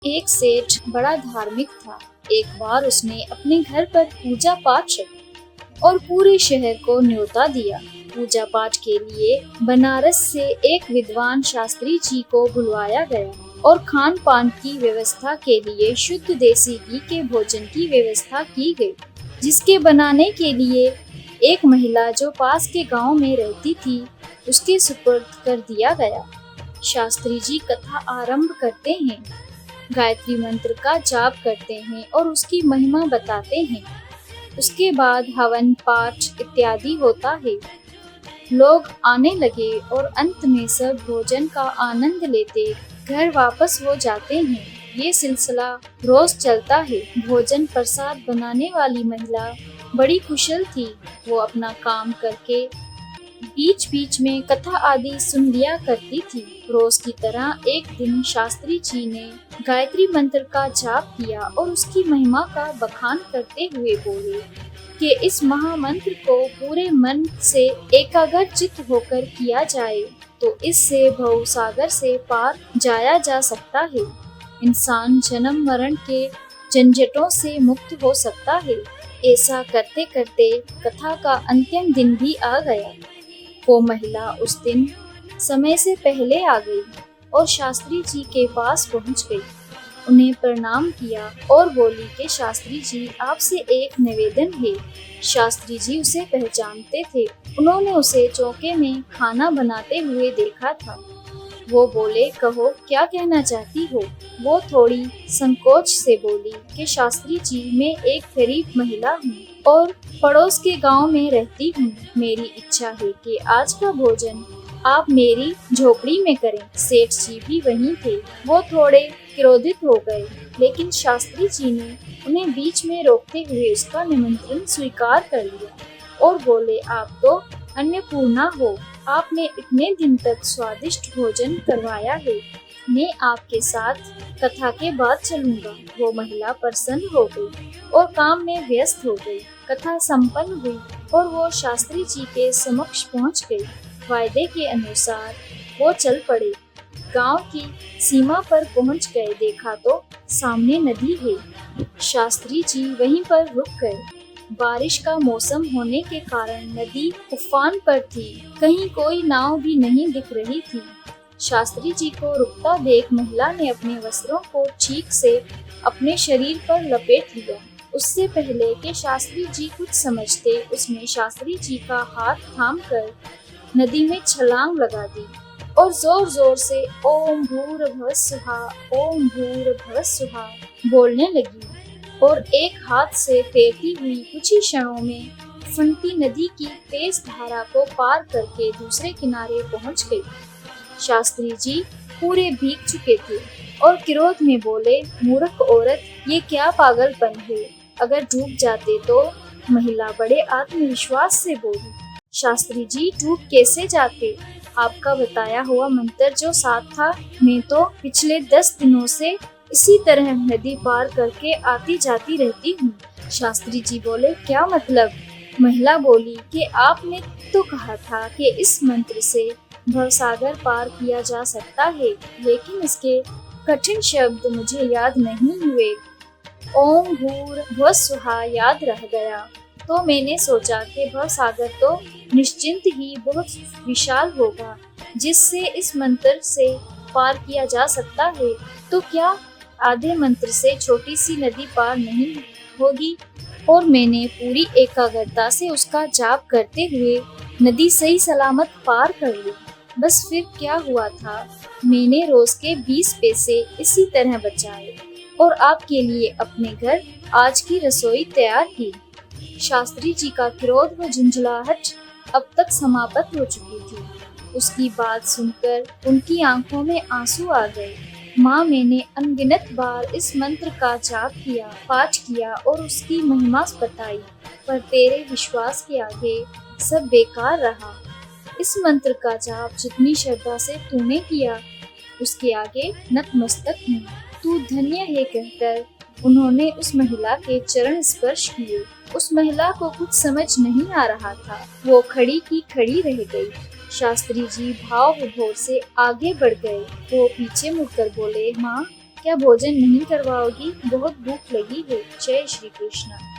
एक सेठ बड़ा धार्मिक था। एक बार उसने अपने घर पर पूजा पाठ रखा और पूरे शहर को न्योता दिया। पूजा पाठ के लिए बनारस से एक विद्वान शास्त्री जी को बुलवाया गया और खान पान की व्यवस्था के लिए शुद्ध देसी घी के भोजन की व्यवस्था की गई, जिसके बनाने के लिए एक महिला जो पास के गांव में रहती थी उसके सुपुर्द कर दिया गया। शास्त्री जी कथा आरंभ करते हैं, गायत्री मंत्र का जाप करते हैं और उसकी महिमा बताते हैं। उसके बाद हवन पाठ इत्यादि होता है। लोग आने लगे और अंत में सब भोजन का आनंद लेते घर वापस हो जाते हैं। ये सिलसिला रोज चलता है। भोजन प्रसाद बनाने वाली महिला बड़ी कुशल थी। वो अपना काम करके बीच बीच में कथा आदि सुन लिया करती थी। रोज की तरह एक दिन शास्त्री जी ने गायत्री मंत्र का जाप किया और उसकी महिमा का बखान करते हुए बोले कि इस महामंत्र को पूरे मन से एकाग्रचित्त होकर किया जाए तो इससे भव सागर से पार जाया जा सकता है। इंसान जन्म मरण के झंझटों से मुक्त हो सकता है। ऐसा करते करते कथा का अंतिम दिन भी आ गया। वो महिला उस दिन समय से पहले आ गई और शास्त्री जी के पास पहुंच गई। उन्हें प्रणाम किया और बोली कि शास्त्री जी, आपसे एक निवेदन है। शास्त्री जी उसे पहचानते थे। उन्होंने उसे चौके में खाना बनाते हुए देखा था। वो बोले, कहो क्या कहना चाहती हो। वो थोड़ी संकोच से बोली कि शास्त्री जी, मैं एक गरीब महिला हूँ और पड़ोस के गांव में रहती हूँ। मेरी इच्छा है कि आज का भोजन आप मेरी झोपड़ी में करें। सेठ जी भी वहीं थे। वो थोड़े क्रोधित हो गए, लेकिन शास्त्री जी ने उन्हें बीच में रोकते हुए उसका निमंत्रण स्वीकार कर लिया और बोले, आप तो अन्नपूर्णा हो। आपने इतने दिन तक स्वादिष्ट भोजन करवाया है। मैं आपके साथ कथा के बाद चलूंगा। वो महिला प्रसन्न हो गई और काम में व्यस्त हो गई। कथा संपन्न हुई और वो शास्त्री जी के समक्ष पहुंच गई। वायदे के अनुसार वो चल पड़े। गांव की सीमा पर पहुंच गए। देखा तो सामने नदी है। शास्त्री जी वहीं पर रुक गए। बारिश का मौसम होने के कारण नदी उफान पर थी। कहीं कोई नाव भी नहीं दिख रही थी। शास्त्री जी को रुकता देख महिला ने अपने वस्त्रों को ठीक से अपने शरीर पर लपेट लिया। उससे पहले कि शास्त्री जी कुछ समझते, उसने शास्त्री जी का हाथ थामकर नदी में छलांग लगा दी और जोर जोर से ओम भूर्भुवः स्वः ओम भूर्भुवः स्वः बोलने लगी और एक हाथ से तैरती हुई कुछ ही क्षणों में फनती नदी की तेज धारा को पार करके दूसरे किनारे पहुंच गई। शास्त्री जी पूरे भीग चुके थे और क्रोध में बोले, मूर्ख औरत, ये क्या पागलपन है। अगर डूब जाते तो। महिला बड़े आत्मविश्वास से बोली, शास्त्री जी, डूब कैसे जाते। आपका बताया हुआ मंत्र जो साथ था, मैं तो पिछले 10 दिनों से इसी तरह नदी पार करके आती जाती रहती हूँ। शास्त्री जी बोले, क्या मतलब। महिला बोली कि आपने तो कहा था कि इस मंत्र से भवसागर पार किया जा सकता है, लेकिन इसके कठिन शब्द मुझे याद नहीं हुए। ओम भूर्भुवः स्वः याद रह गया, तो मैंने सोचा कि भवसागर तो निश्चिंत ही बहुत विशाल होगा, जिससे इस मंत्र से पार किया जा सकता है। तो क्या आधे मंत्र से छोटी सी नदी पार नहीं होगी। और मैंने पूरी एकाग्रता से उसका जाप करते हुए नदी सही सलामत पार कर ली। बस फिर क्या हुआ था, मैंने रोज के 20 पैसे इसी तरह बचाए और आपके लिए अपने घर आज की रसोई तैयार की। शास्त्री जी का क्रोध व झुंझलाहट अब तक समाप्त हो चुकी थी। उसकी बात सुनकर उनकी आंखों में आंसू आ गए। माँ, मैंने अनगिनत बार इस मंत्र का जाप किया, पाठ किया और उसकी महिमा बताई, पर तेरे विश्वास के आगे सब बेकार रहा। इस मंत्र का जाप जितनी श्रद्धा से तूने किया, उसके आगे नतमस्तक हूँ। तू धन्य है कहकर उन्होंने उस महिला के चरण स्पर्श किए। उस महिला को कुछ समझ नहीं आ रहा था। वो खड़ी की खड़ी रह गई। शास्त्री जी भाव विभोर से आगे बढ़ गए। वो पीछे मुड़कर बोले, माँ, क्या भोजन नहीं करवाओगी? बहुत भूख लगी है। जय श्री कृष्ण।